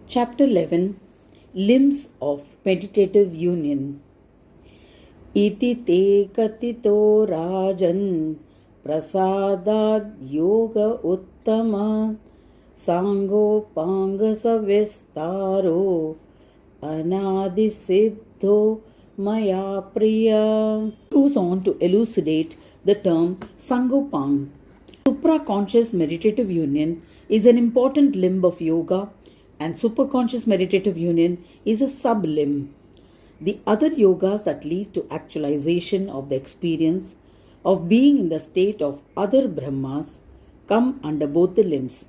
Chapter 11 Limbs of Meditative Union. Iti te katito rajan prasadad yoga uttama Sangopam savistaro anadisiddho maya priya. Goes on to elucidate the term Sangopam. Supraconscious meditative union is an important limb of yoga, and superconscious meditative union is a sub-limb. The other yogas that lead to actualization of the experience of being in the state of other Brahmas come under both the limbs.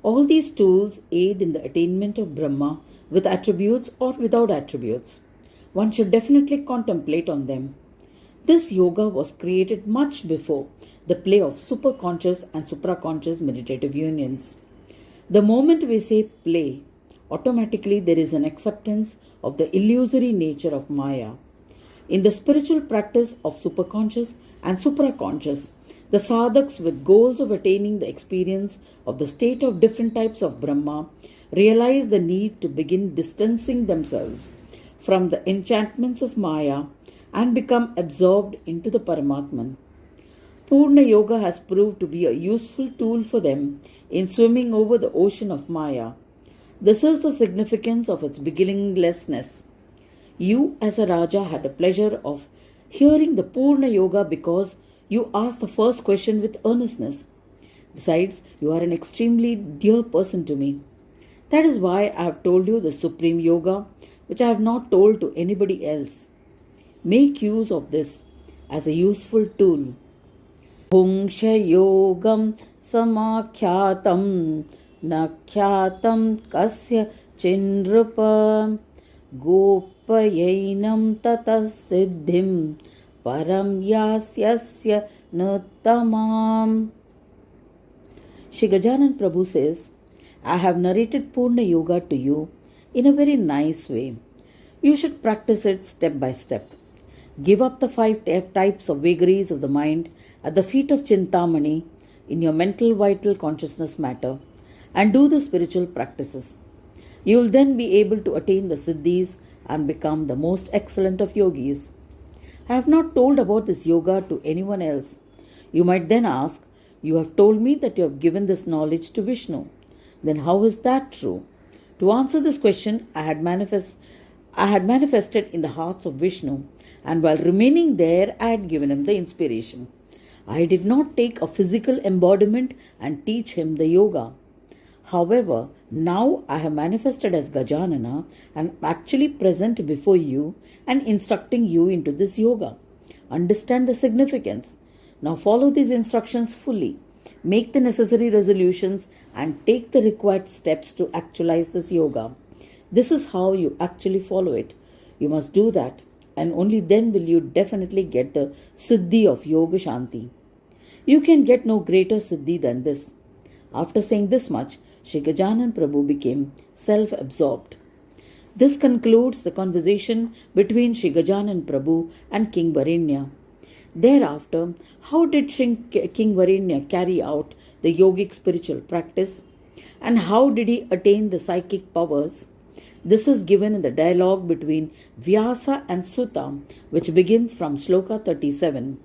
All these tools aid in the attainment of Brahma with attributes or without attributes. One should definitely contemplate on them. This yoga was created much before the play of superconscious and supraconscious meditative unions. The moment we say play, automatically there is an acceptance of the illusory nature of Maya. In the spiritual practice of superconscious and supraconscious, the sadhaks with goals of attaining the experience of the state of different types of Brahma realize the need to begin distancing themselves from the enchantments of Maya and become absorbed into the Paramatman. Poorna Yoga has proved to be a useful tool for them in swimming over the ocean of Maya. This is the significance of its beginninglessness. You as a Raja had the pleasure of hearing the Poorna Yoga because you asked the first question with earnestness. Besides, you are an extremely dear person to me. That is why I have told you the Supreme Yoga, which I have not told to anybody else. Make use of this as a useful tool. Bhungsha yogam samakyatam nakyatam kasya chindrupa gopayainam tatas siddhim param yasyasya nuttamam. Shri Gajanan Prabhu says, I have narrated Poorna Yoga to you in a very nice way. You should practice it step by step. Give up the 5 types of vagaries of the mind at the feet of Chintamani in your mental vital consciousness matter and do the spiritual practices. You will then be able to attain the siddhis and become the most excellent of yogis. I have not told about this yoga to anyone else. You might then ask, you have told me that you have given this knowledge to Vishnu. Then how is that true? To answer this question, I had manifested in the hearts of Vishnu, and while remaining there, I had given him the inspiration. I did not take a physical embodiment and teach him the yoga. However, now I have manifested as Gajanana and am actually present before you and instructing you into this yoga. Understand the significance. Now follow these instructions fully. Make the necessary resolutions and take the required steps to actualize this yoga. This is how you actually follow it. You must do that, and only then will you definitely get the siddhi of Yoga Shanti. You can get no greater siddhi than this. After saying this much, Shri Gajanan Prabhu became self-absorbed. This concludes the conversation between Shri Gajanan Prabhu and King Varenya. Thereafter, how did King Varenya carry out the yogic spiritual practice? And how did he attain the psychic powers? This is given in the dialogue between Vyasa and Sutta, which begins from Shloka 37.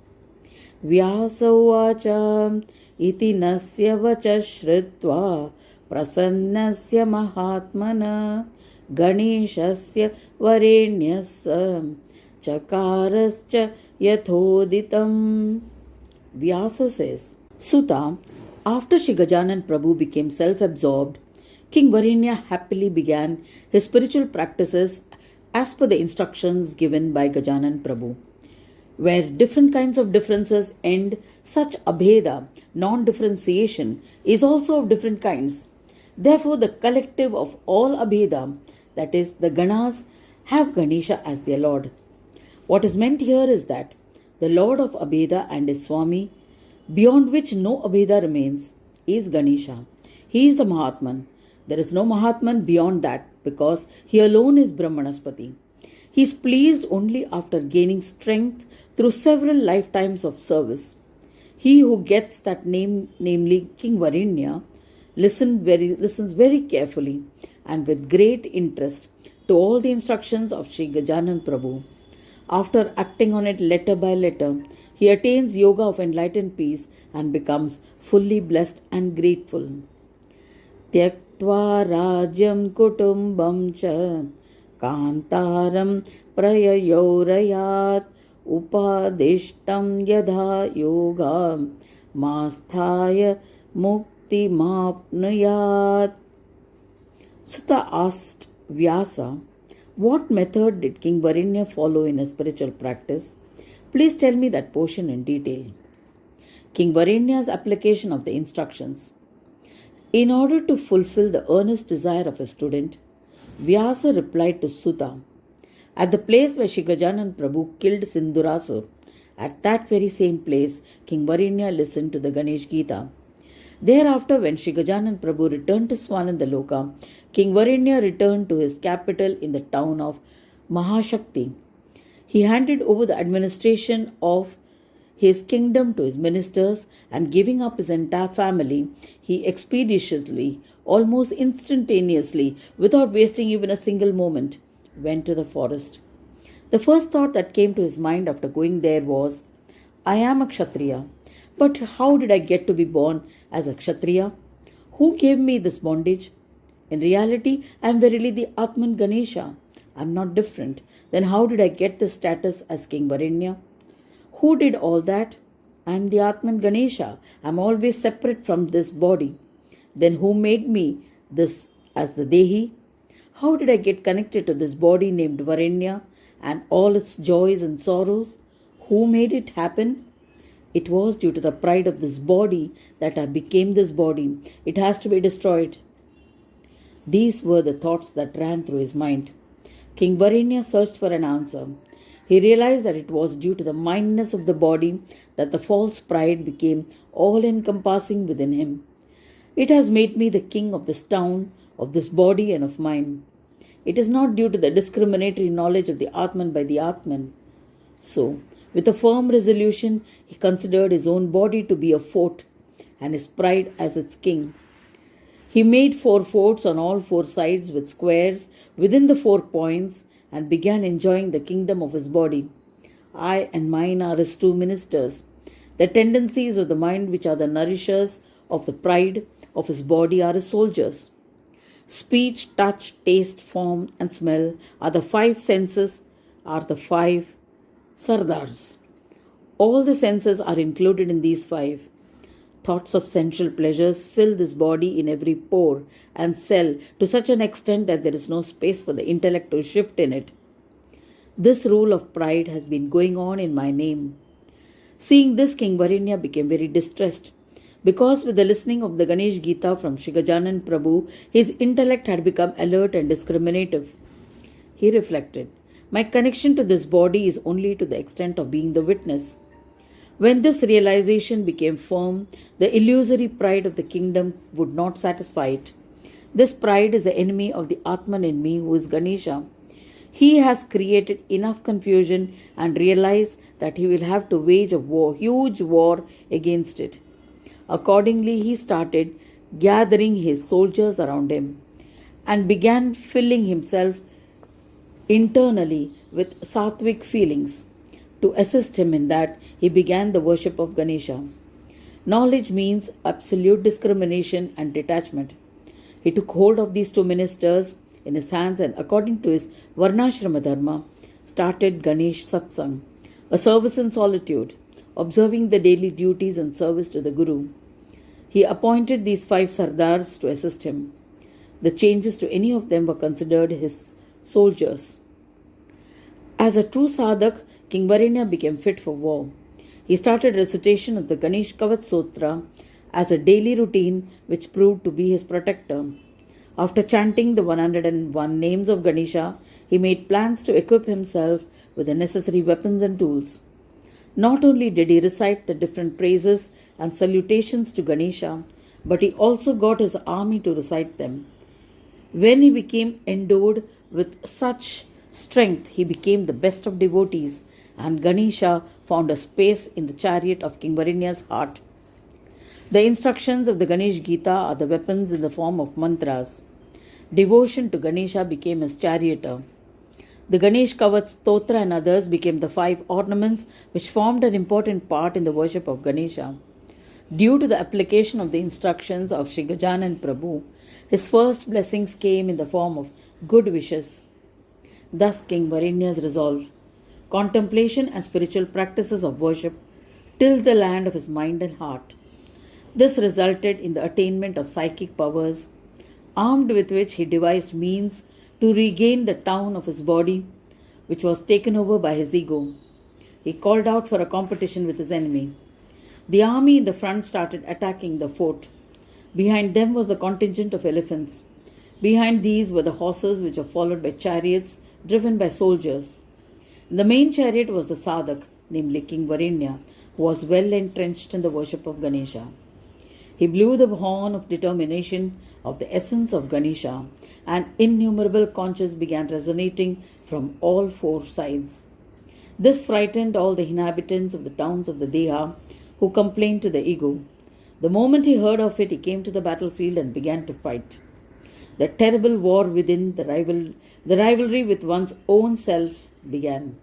Vyasa uvacha iti nasya vacha shritva prasannasya mahatmana Ganeshasya varenyasya chakarascha yathoditam. Vyasa says, Sutta, after Shri Gajanan Prabhu became self-absorbed, King Varenya happily began his spiritual practices as per the instructions given by Gajanan Prabhu. Where different kinds of differences end, such abheda, non-differentiation, is also of different kinds. Therefore, the collective of all abheda, that is, the Ganas, have Ganesha as their Lord. What is meant here is that the Lord of abheda and his Swami, beyond which no abheda remains, is Ganesha. He is the Mahatman. There is no Mahatman beyond that because he alone is Brahmanaspati. He is pleased only after gaining strength through several lifetimes of service. He who gets that name, namely King Varenya, listens very carefully and with great interest to all the instructions of Shri Gajanan Prabhu. After acting on it letter by letter, he attains yoga of enlightened peace and becomes fully blessed and grateful. Tyaktva rajyam kutumbam cha kantaram prayayorayat upadishtam yadha yoga masthaya mukti mapnuyat. Sutta asked Vyasa, what method did King Varenya follow in his spiritual practice? Please tell me that portion in detail. King Varenya's application of the instructions. In order to fulfill the earnest desire of a student, Vyasa replied to Sutta, at the place where Shri Gajanan Prabhu killed Sindhurasur, at that very same place, King Varenya listened to the Ganesh Gita. Thereafter, when Shri Gajanan Prabhu returned to Swanandaloka, King Varenya returned to his capital in the town of Mahashakti. He handed over the administration of his kingdom to his ministers, and giving up his entire family, he expeditiously, almost instantaneously, without wasting even a single moment, went to the forest. The first thought that came to his mind after going there was, I am a Kshatriya, but how did I get to be born as a Kshatriya? Who gave me this bondage? In reality, I am verily the Atman Ganesha. I am not different. Then how did I get this status as King Varenya? Who did all that? I am the Atman Ganesha. I am always separate from this body. Then who made me this as the Dehi? How did I get connected to this body named Varenya and all its joys and sorrows? Who made it happen? It was due to the pride of this body that I became this body. It has to be destroyed. These were the thoughts that ran through his mind. King Varenya searched for an answer. He realized that it was due to the mindness of the body that the false pride became all-encompassing within him. It has made me the king of this town, of this body and of mine. It is not due to the discriminatory knowledge of the Atman by the Atman. So, with a firm resolution, he considered his own body to be a fort and his pride as its king. He made 4 forts on all 4 sides with squares within the 4 points and began enjoying the kingdom of his body. I and mine are his 2 ministers. The tendencies of the mind, which are the nourishers of the pride of his body, are his soldiers. Speech, touch, taste, form, and smell are the 5 senses, are the 5 sardars. All the senses are included in these 5. Thoughts of sensual pleasures fill this body in every pore and cell to such an extent that there is no space for the intellect to shift in it. This rule of pride has been going on in my name. Seeing this, King Varenya became very distressed, because with the listening of the Ganesh Gita from Shri Gajanan Prabhu, his intellect had become alert and discriminative. He reflected, my connection to this body is only to the extent of being the witness. When this realization became firm, the illusory pride of the kingdom would not satisfy it. This pride is the enemy of the Atman in me, who is Ganesha. He has created enough confusion and realized that he will have to wage a war, huge war against it. Accordingly, he started gathering his soldiers around him and began filling himself internally with sattvic feelings. To assist him in that, he began the worship of Ganesha. Knowledge means absolute discrimination and detachment. He took hold of these 2 ministers in his hands and, according to his Varnashrama Dharma, started Ganesh Satsang, a service in solitude, observing the daily duties and service to the Guru. He appointed these 5 sardars to assist him. The changes to any of them were considered his soldiers. As a true sadhak, King Varenya became fit for war. He started recitation of the Ganesh Kavat Sutra as a daily routine, which proved to be his protector. After chanting the 101 names of Ganesha, he made plans to equip himself with the necessary weapons and tools. Not only did he recite the different praises and salutations to Ganesha, but he also got his army to recite them. When he became endowed with such strength, he became the best of devotees, and Ganesha found a space in the chariot of King Varenya's heart. The instructions of the Ganesh Gita are the weapons in the form of mantras. Devotion to Ganesha became his charioteer. The Ganesh Kavat Stotra and others became the 5 ornaments which formed an important part in the worship of Ganesha. Due to the application of the instructions of Shri Gajanan Prabhu, his first blessings came in the form of good wishes. Thus King Varenya's resolve, contemplation and spiritual practices of worship tilled the land of his mind and heart. This resulted in the attainment of psychic powers, armed with which he devised means to regain the town of his body, which was taken over by his ego. He called out for a competition with his enemy. The army in the front started attacking the fort. Behind them was a contingent of elephants. Behind these were the horses, which were followed by chariots driven by soldiers. In the main chariot was the sadhak, namely King Varenya, who was well entrenched in the worship of Ganesha. He blew the horn of determination of the essence of Ganesha, and innumerable conches began resonating from all 4 sides. This frightened all the inhabitants of the towns of the Deha, who complained to the ego. The moment he heard of it, he came to the battlefield and began to fight. The terrible war within, the rivalry with one's own self began.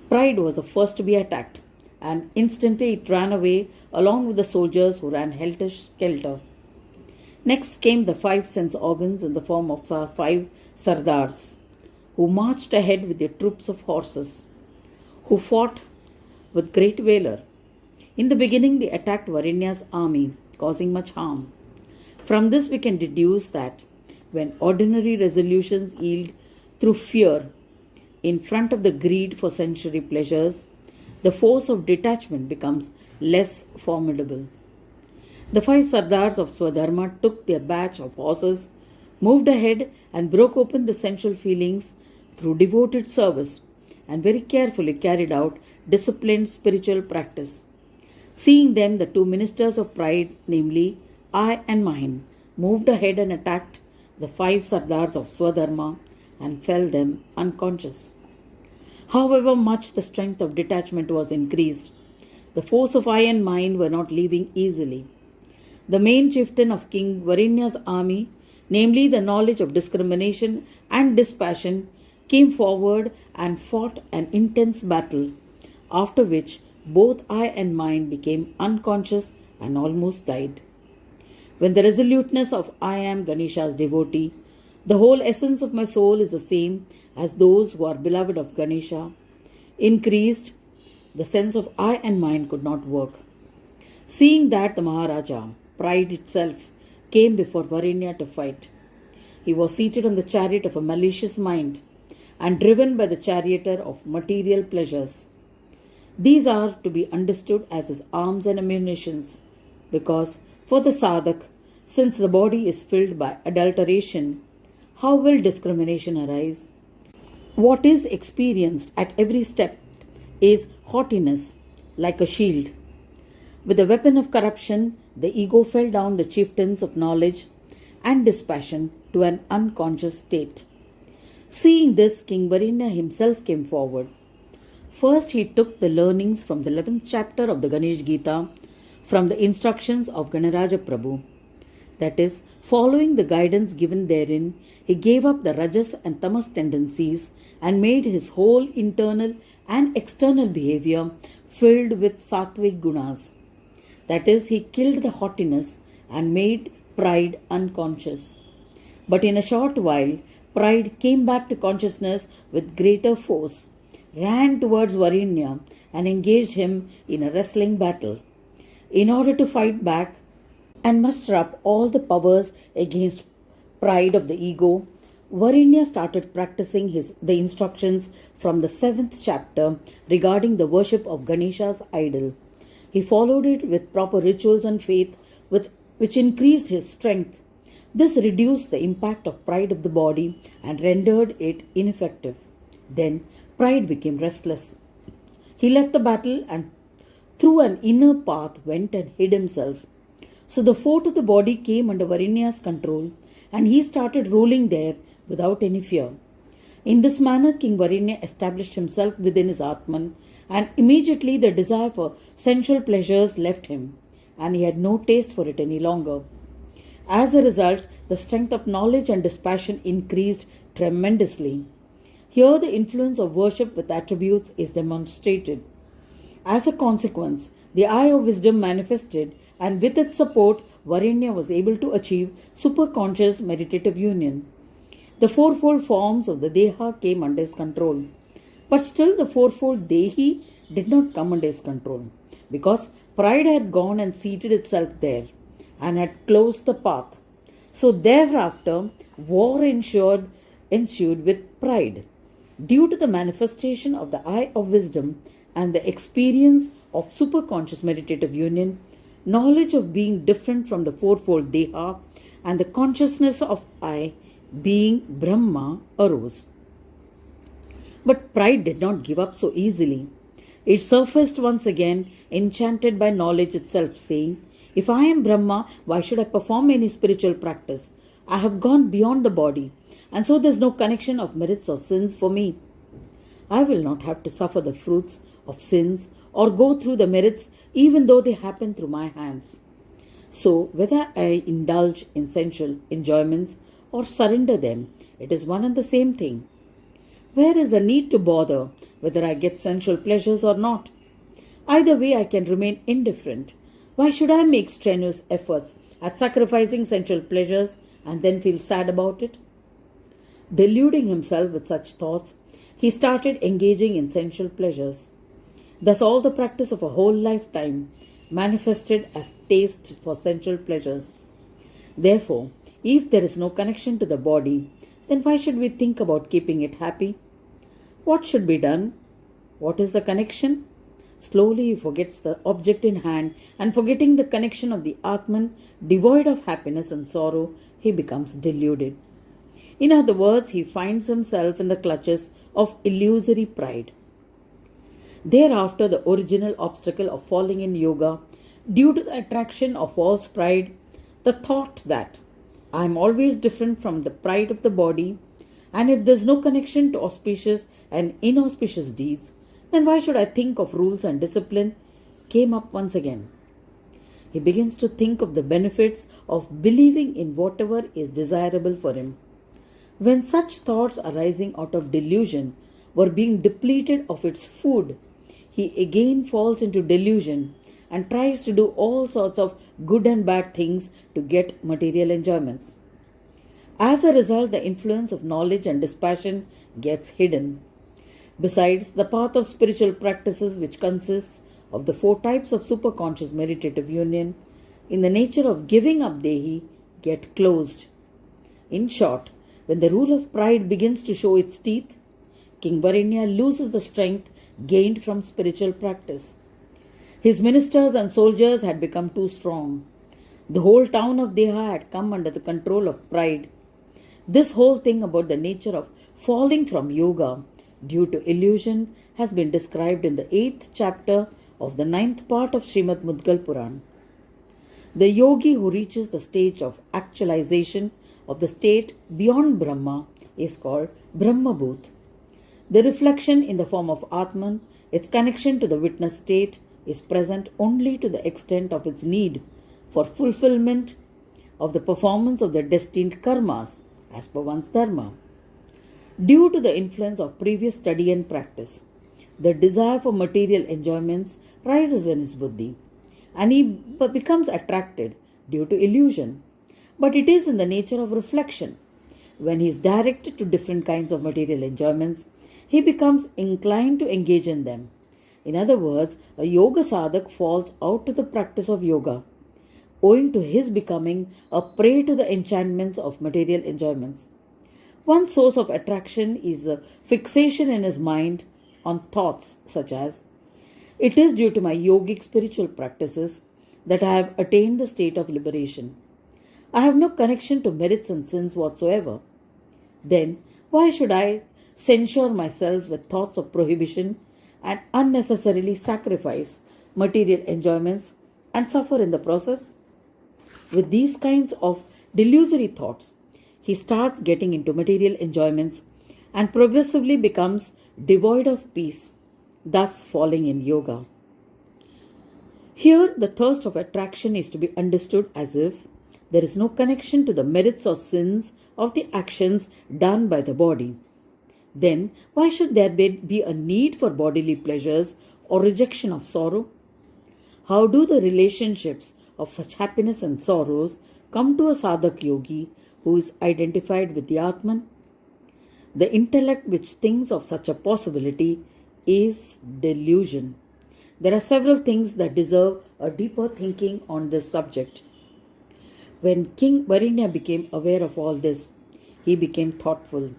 Pride was the first to be attacked, and instantly it ran away along with the soldiers who ran helter-skelter. Next came the 5 sense organs in the form of 5 sardars, who marched ahead with their troops of horses, who fought with great valor. In the beginning, they attacked Varenya's army, causing much harm. From this, we can deduce that when ordinary resolutions yield through fear in front of the greed for sensory pleasures, the force of detachment becomes less formidable. The 5 sardars of Swadharma took their batch of horses, moved ahead, and broke open the sensual feelings through devoted service, and very carefully carried out disciplined spiritual practice. Seeing them, the 2 ministers of pride, namely I and mine, moved ahead and attacked the 5 sardars of Swadharma and felled them unconscious. However much the strength of detachment was increased, the force of I and mine were not leaving easily. The main chieftain of King Varenya's army, namely the knowledge of discrimination and dispassion, came forward and fought an intense battle, after which both I and mine became unconscious and almost died. When the resoluteness of I am Ganesha's devotee, the whole essence of my soul is the same as those who are beloved of Ganesha, increased, the sense of I and mine could not work. Seeing that, the Maharaja, pride itself, came before Varenya to fight. He was seated on the chariot of a malicious mind and driven by the charioteer of material pleasures. These are to be understood as his arms and ammunitions, because for the sadhak, since the body is filled by adulteration, how will discrimination arise? What is experienced at every step is haughtiness, like a shield. With the weapon of corruption, the ego fell down the chieftains of knowledge and dispassion to an unconscious state. Seeing this, King Varenya himself came forward. First, he took the learnings from the 11th chapter of the Ganesh Gita from the instructions of Ganesh Prabhu. That is, following the guidance given therein, he gave up the rajas and tamas tendencies and made his whole internal and external behavior filled with sattvic gunas. That is, he killed the haughtiness and made pride unconscious. But in a short while, pride came back to consciousness with greater force, ran towards Varenya and engaged him in a wrestling battle. In order to fight back and muster up all the powers against pride of the ego, Varenya started practicing the instructions from the 7th chapter regarding the worship of Ganesha's idol. He followed it with proper rituals and faith, which increased his strength. This reduced the impact of pride of the body and rendered it ineffective. Then pride became restless. He left the battle and through an inner path went and hid himself. So the fort of the body came under Varenya's control, and he started ruling there without any fear. In this manner, King Varenya established himself within his Atman, and immediately the desire for sensual pleasures left him, and he had no taste for it any longer. As a result, the strength of knowledge and dispassion increased tremendously. Here, the influence of worship with attributes is demonstrated. As a consequence, the eye of wisdom manifested, and with its support, Varenya was able to achieve superconscious meditative union. The fourfold forms of the Deha came under his control. But still, the fourfold Dehi did not come under his control, because pride had gone and seated itself there and had closed the path. So thereafter, war ensued with pride. Due to the manifestation of the eye of wisdom and the experience of superconscious meditative union, knowledge of being different from the fourfold Deha and the consciousness of I being Brahma arose. But pride did not give up so easily. It surfaced once again, enchanted by knowledge itself, saying, "If I am Brahma, why should I perform any spiritual practice? I have gone beyond the body, and so there is no connection of merits or sins for me. I will not have to suffer the fruits of sins or go through the merits even though they happen through my hands. So, whether I indulge in sensual enjoyments or surrender them, it is one and the same thing. Where is the need to bother whether I get sensual pleasures or not? Either way, I can remain indifferent. Why should I make strenuous efforts at sacrificing sensual pleasures and then feel sad about it?" Deluding himself with such thoughts, he started engaging in sensual pleasures. Thus, all the practice of a whole lifetime manifested as taste for sensual pleasures. Therefore, if there is no connection to the body, then why should we think about keeping it happy? What should be done? What is the connection? Slowly he forgets the object in hand, and forgetting the connection of the Atman, devoid of happiness and sorrow, he becomes deluded. In other words, he finds himself in the clutches of illusory pride. Thereafter, the original obstacle of falling in yoga, due to the attraction of false pride, the thought that I am always different from the pride of the body, and if there is no connection to auspicious and inauspicious deeds, then why should I think of rules and discipline, came up once again. He begins to think of the benefits of believing in whatever is desirable for him. When such thoughts arising out of delusion were being depleted of its food, he again falls into delusion and tries to do all sorts of good and bad things to get material enjoyments. As a result, the influence of knowledge and dispassion gets hidden. Besides, the path of spiritual practices, which consists of the 4 types of superconscious meditative union, in the nature of giving up Dehi, get closed. In short, when the rule of pride begins to show its teeth, King Varenya loses the strength gained from spiritual practice. His ministers and soldiers had become too strong. The whole town of Deha had come under the control of pride. This whole thing about the nature of falling from yoga due to illusion has been described in the 8th chapter of the 9th part of Srimad Mudgal Puran. The yogi who reaches the stage of actualization of the state beyond Brahma is called Brahmabhut. The reflection in the form of Atman, its connection to the witness state, is present only to the extent of its need for fulfillment of the performance of the destined karmas as per one's dharma. Due to the influence of previous study and practice, the desire for material enjoyments rises in his buddhi, and he becomes attracted due to illusion. But it is in the nature of reflection. When he is directed to different kinds of material enjoyments, he becomes inclined to engage in them. In other words, a yoga sadhak falls out to the practice of yoga, owing to his becoming a prey to the enchantments of material enjoyments. One source of attraction is the fixation in his mind on thoughts such as, "It is due to my yogic spiritual practices that I have attained the state of liberation. I have no connection to merits and sins whatsoever. Then, why should I censure myself with thoughts of prohibition and unnecessarily sacrifice material enjoyments and suffer in the process?" With these kinds of delusory thoughts, he starts getting into material enjoyments and progressively becomes devoid of peace, thus falling in yoga. Here, the thirst of attraction is to be understood as if There is no connection to the merits or sins of the actions done by the body. Then why should there be a need for bodily pleasures or rejection of sorrow? How do the relationships of such happiness and sorrows come to a sadhak yogi who is identified with the Atman? The intellect which thinks of such a possibility is delusion. There are several things that deserve a deeper thinking on this subject. When King Varenya became aware of all this, he became thoughtful.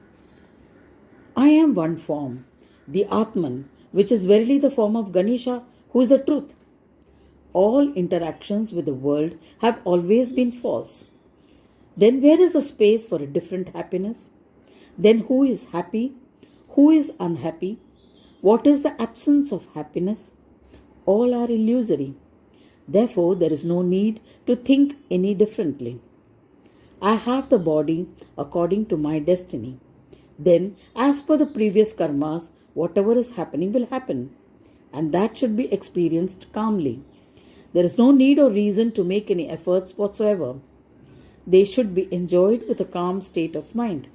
I am one form, the Atman, which is verily the form of Ganesha, who is the truth. All interactions with the world have always been false. Then where is the space for a different happiness? Then who is happy? Who is unhappy? What is the absence of happiness? All are illusory. Therefore, there is no need to think any differently. I have the body according to my destiny. Then, as per the previous karmas, whatever is happening will happen, and that should be experienced calmly. There is no need or reason to make any efforts whatsoever. They should be enjoyed with a calm state of mind.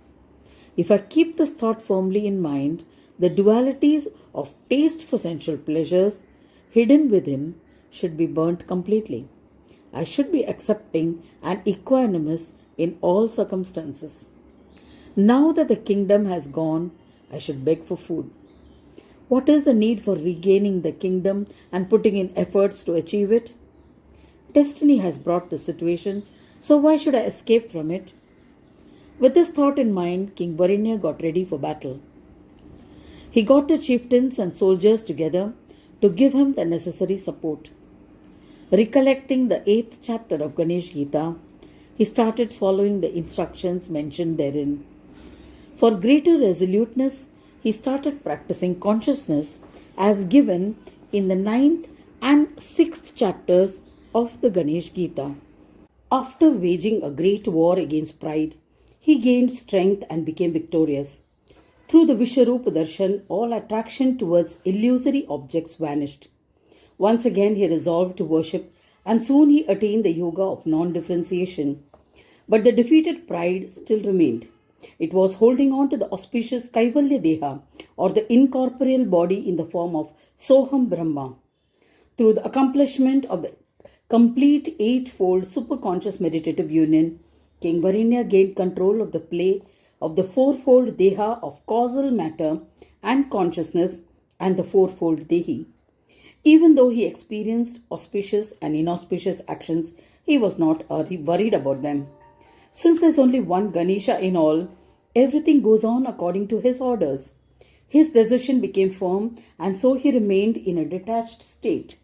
If I keep this thought firmly in mind, the dualities of taste for sensual pleasures hidden within should be burnt completely. I should be accepting and equanimous in all circumstances. Now that the kingdom has gone, I should beg for food. What is the need for regaining the kingdom and putting in efforts to achieve it? Destiny has brought the situation, so why should I escape from it? With this thought in mind, King Varenya got ready for battle. He got the chieftains and soldiers together to give him the necessary support. Recollecting the 8th chapter of Ganesh Gita, he started following the instructions mentioned therein. For greater resoluteness, he started practicing consciousness as given in the 9th and 6th chapters of the Ganesh Gita. After waging a great war against pride, he gained strength and became victorious. Through the Vishwarupa Darshan, all attraction towards illusory objects vanished. Once again he resolved to worship, and soon he attained the yoga of non-differentiation. But the defeated pride still remained. It was holding on to the auspicious Kaivalya Deha, or the incorporeal body in the form of Soham Brahma. Through the accomplishment of the complete eightfold superconscious meditative union, King Varenya gained control of the play of the fourfold Deha of causal matter and consciousness and the fourfold Dehi. Even though he experienced auspicious and inauspicious actions, he was not worried about them. Since there is only one Ganesha in all, everything goes on according to his orders. His decision became firm, and so he remained in a detached state,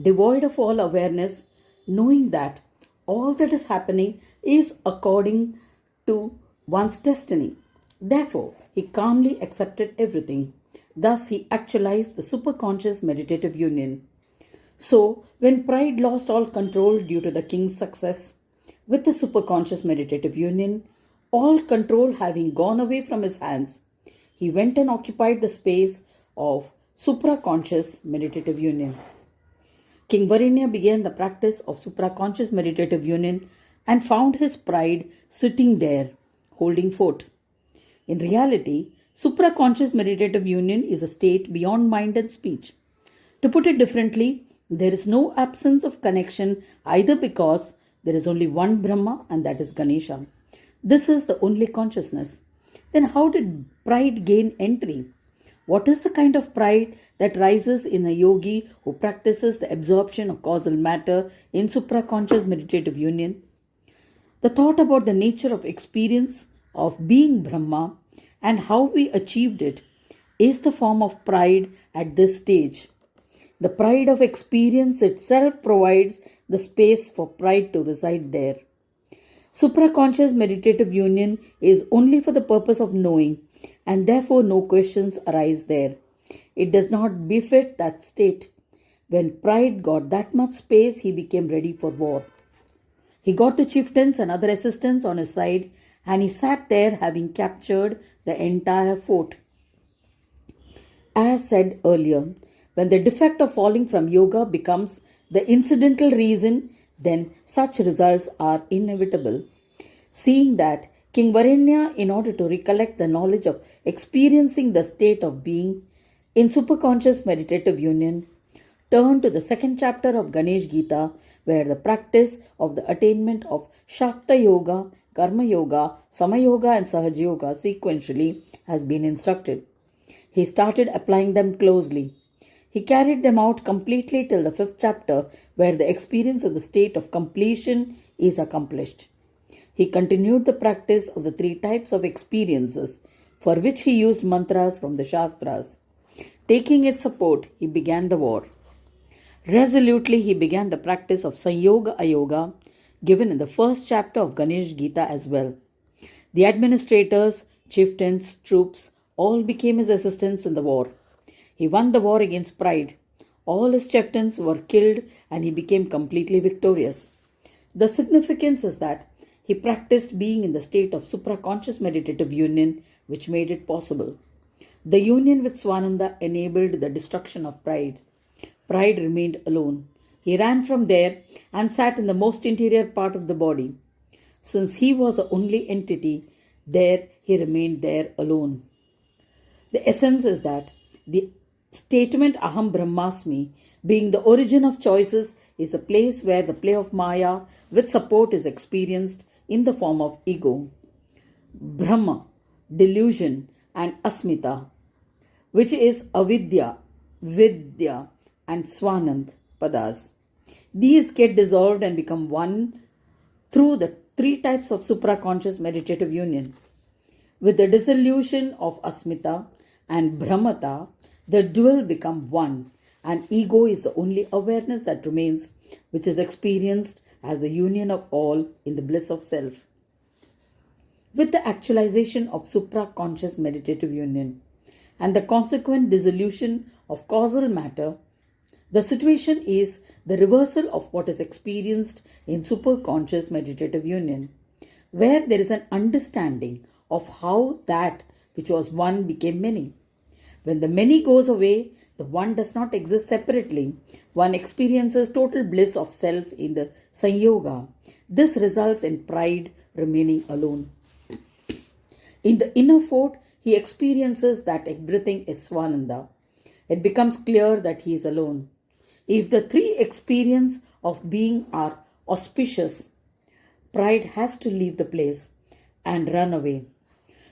devoid of all awareness, knowing that all that is happening is according to one's destiny. Therefore, he calmly accepted everything. Thus, he actualized the superconscious meditative union. So, when pride lost all control due to the king's success, with the superconscious meditative union, all control having gone away from his hands, he went and occupied the space of supraconscious meditative union. King Varenya began the practice of supraconscious meditative union and found his pride sitting there, holding fort. In reality, supraconscious meditative union is a state beyond mind and speech. To put it differently, there is no absence of connection either because there is only one Brahma and that is Ganesha. This is the only consciousness. Then how did pride gain entry? What is the kind of pride that rises in a yogi who practices the absorption of causal matter in supraconscious meditative union? The thought about the nature of experience of being Brahma and how we achieved it is the form of pride at this stage. The pride of experience itself provides the space for pride to reside there. Supraconscious meditative union is only for the purpose of knowing, and therefore no questions arise there. It does not befit that state. When pride got that much space, he became ready for war. He got the chieftains and other assistants on his side, and he sat there having captured the entire fort. As said earlier, when the defect of falling from yoga becomes the incidental reason, then such results are inevitable. Seeing that, King Varenya, in order to recollect the knowledge of experiencing the state of being in superconscious meditative union, turned to the second chapter of Ganesh Gita, where the practice of the attainment of Shakta Yoga, Karma Yoga, Sama Yoga, and Sahaja Yoga sequentially has been instructed. He started applying them closely. He carried them out completely till the fifth chapter, where the experience of the state of completion is accomplished. He continued the practice of the three types of experiences, for which he used mantras from the Shastras. Taking its support, he began the war. Resolutely, he began the practice of Sanyoga Ayoga, given in the first chapter of Ganesh Gita as well. The administrators, chieftains, troops, all became his assistants in the war. He won the war against pride. All his chieftains were killed and he became completely victorious. The significance is that he practiced being in the state of supraconscious meditative union, which made it possible. The union with Swananda enabled the destruction of pride. Pride remained alone. He ran from there and sat in the most interior part of the body. Since he was the only entity there, he remained there alone. The essence is that the statement Aham Brahmasmi, being the origin of choices, is a place where the play of Maya with support is experienced in the form of ego, Brahma, delusion, and Asmita, which is Avidya, Vidya, and Swanand padas. These get dissolved and become one through the three types of supraconscious meditative union. With the dissolution of Asmita and Brahmata, the dual become one, and ego is the only awareness that remains, which is experienced as the union of all in the bliss of self. With the actualization of supraconscious meditative union and the consequent dissolution of causal matter, the situation is the reversal of what is experienced in superconscious meditative union, where there is an understanding of how that which was one became many. When the many goes away, the one does not exist separately. One experiences total bliss of self in the Sanyoga. This results in pride remaining alone. In the inner fort, he experiences that everything is Swananda. It becomes clear that he is alone. If the three experience of being are auspicious, pride has to leave the place and run away.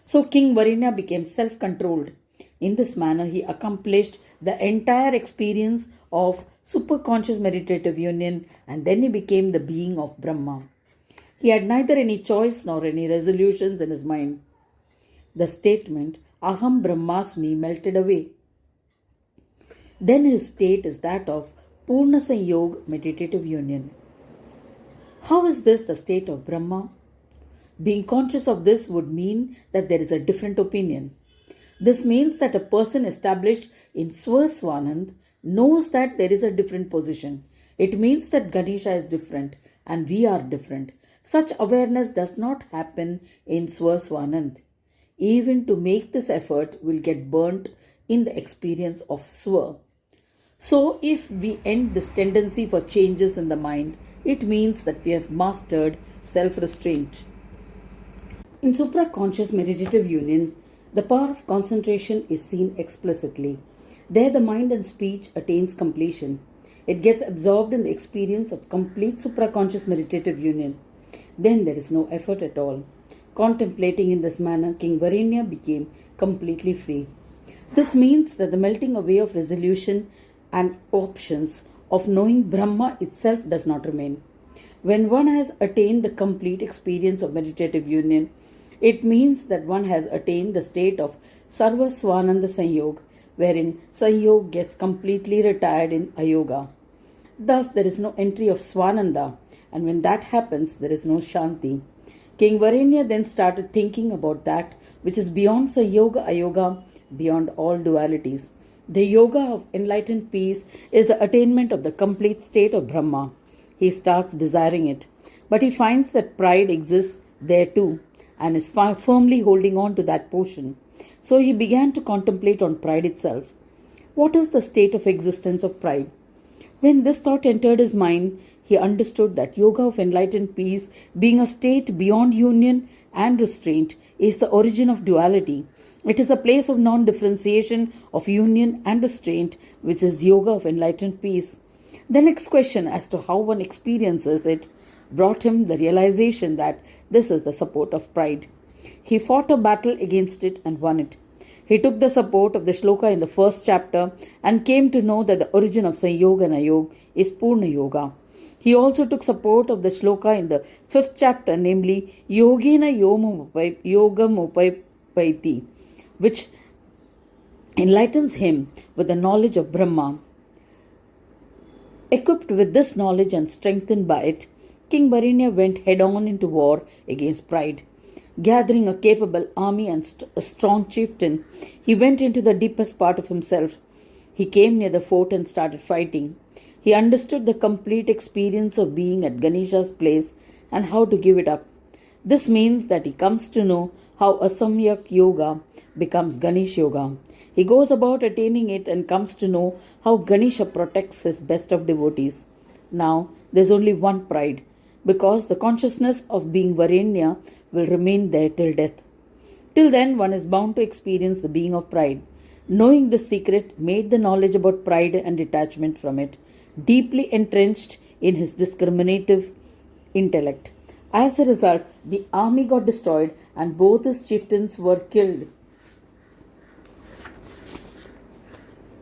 So King Varenya became self-controlled. In this manner, he accomplished the entire experience of superconscious meditative union, and then he became the being of Brahma. He had neither any choice nor any resolutions in his mind. The statement, Aham Brahmasmi, melted away. Then his state is that of Poorna Yoga meditative union. How is this the state of Brahma? Being conscious of this would mean that there is a different opinion. This means that a person established in Swanand knows that there is a different position. It means that Ganesha is different and we are different. Such awareness does not happen in Swanand. Even to make this effort will get burnt in the experience of Swa. So if we end this tendency for changes in the mind, it means that we have mastered self-restraint. In supraconscious meditative union, the power of concentration is seen explicitly. There the mind and speech attains completion. It gets absorbed in the experience of complete supraconscious meditative union. Then there is no effort at all. Contemplating in this manner, King Varenya became completely free. This means that the melting away of resolution and options of knowing Brahma itself does not remain. When one has attained the complete experience of meditative union, it means that one has attained the state of Sarva Swananda Sanyog, wherein Sanyog gets completely retired in Ayoga. Thus, there is no entry of Swananda, and when that happens, there is no Shanti. King Varenya then started thinking about that which is beyond Sanyoga Ayoga, beyond all dualities. The yoga of enlightened peace is the attainment of the complete state of Brahma. He starts desiring it, but he finds that pride exists there too, and is firmly holding on to that portion. So he began to contemplate on pride itself. What is the state of existence of pride? When this thought entered his mind, he understood that yoga of enlightened peace, being a state beyond union and restraint, is the origin of duality. It is a place of non-differentiation of union and restraint, which is yoga of enlightened peace. The next question as to how one experiences it brought him the realization that this is the support of pride. He fought a battle against it and won it. He took the support of the shloka in the first chapter and came to know that the origin of Sangopam Yoga is Poorna Yoga. He also took support of the shloka in the fifth chapter, namely Yogena Yogam Upayaiti, which enlightens him with the knowledge of Brahma. Equipped with this knowledge and strengthened by it, King Varenya went head-on into war against pride. Gathering a capable army and a strong chieftain, he went into the deepest part of himself. He came near the fort and started fighting. He understood the complete experience of being at Ganesha's place and how to give it up. This means that he comes to know how a Samyak Yoga becomes Ganesh Yoga. He goes about attaining it and comes to know how Ganesha protects his best of devotees. Now, there's only one pride, because the consciousness of being Varenya will remain there till death. Till then, one is bound to experience the being of pride. Knowing this secret made the knowledge about pride and detachment from it deeply entrenched in his discriminative intellect. As a result, the army got destroyed and both his chieftains were killed.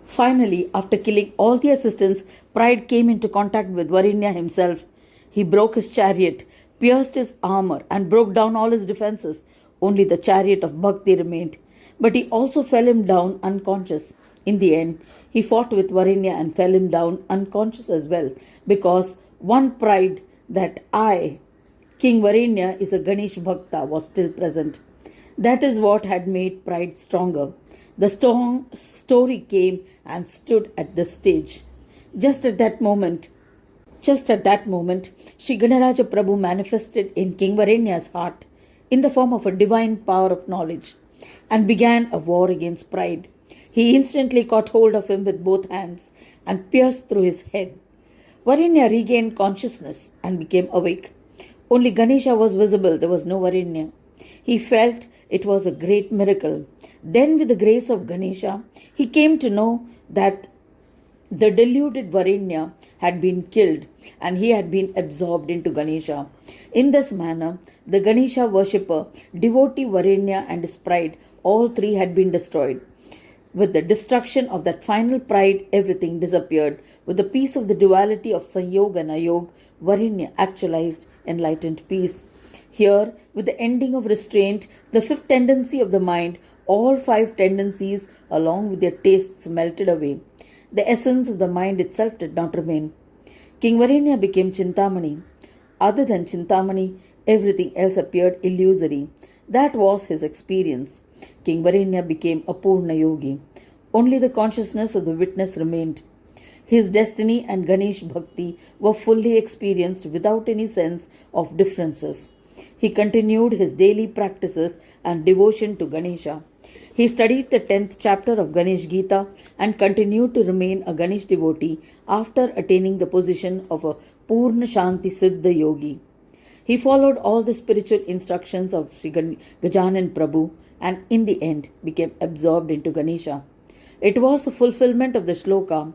Finally, after killing all the assistants, pride came into contact with Varenya himself. He broke his chariot, pierced his armor, and broke down all his defenses. Only the chariot of Bhakti remained. But he also fell him down unconscious. In the end, he fought with Varenya and fell him down unconscious as well, because one pride that I, King Varenya, is a Ganesh Bhakta was still present. That is what had made pride stronger. The story came and stood at this stage. Just at that moment, Shri Gajanan Prabhu manifested in King Varenya's heart in the form of a divine power of knowledge and began a war against pride. He instantly caught hold of him with both hands and pierced through his head. Varenya regained consciousness and became awake. Only Ganesha was visible, there was no Varenya. He felt it was a great miracle. Then, with the grace of Ganesha, he came to know that the deluded Varenya had been killed and he had been absorbed into Ganesha. In this manner, the Ganesha worshipper, devotee Varenya and his pride, all three had been destroyed. With the destruction of that final pride, everything disappeared. With the peace of the duality of Sanyoga and Ayog, Varenya actualized enlightened peace. Here, with the ending of restraint, the fifth tendency of the mind, all five tendencies along with their tastes melted away. The essence of the mind itself did not remain. King Varenya became Chintamani. Other than Chintamani, everything else appeared illusory. That was his experience. King Varenya became a Poorna Yogi. Only the consciousness of the witness remained. His destiny and Ganesh Bhakti were fully experienced without any sense of differences. He continued his daily practices and devotion to Ganesha. He studied the 10th chapter of Ganesh Gita and continued to remain a Ganesh devotee after attaining the position of a Poorna Shanti Siddha Yogi. He followed all the spiritual instructions of Shri Gajanan Prabhu and in the end became absorbed into Ganesha. It was the fulfillment of the shloka,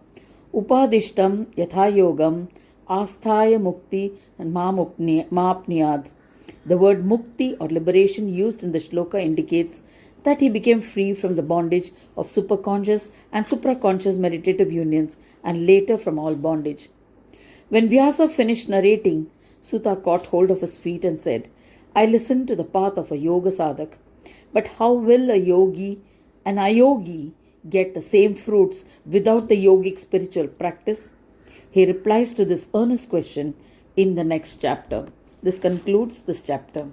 Upadishtam Yatha Yogam Asthaya Mukti and Maapniyad. The word Mukti or liberation used in the shloka indicates that he became free from the bondage of superconscious and supraconscious meditative unions and later from all bondage. When Vyasa finished narrating, Suta caught hold of his feet and said, I listened to the path of a yoga sadhak, but how will a yogi, an ayogi, get the same fruits without the yogic spiritual practice? He replies to this earnest question in the next chapter. This concludes this chapter.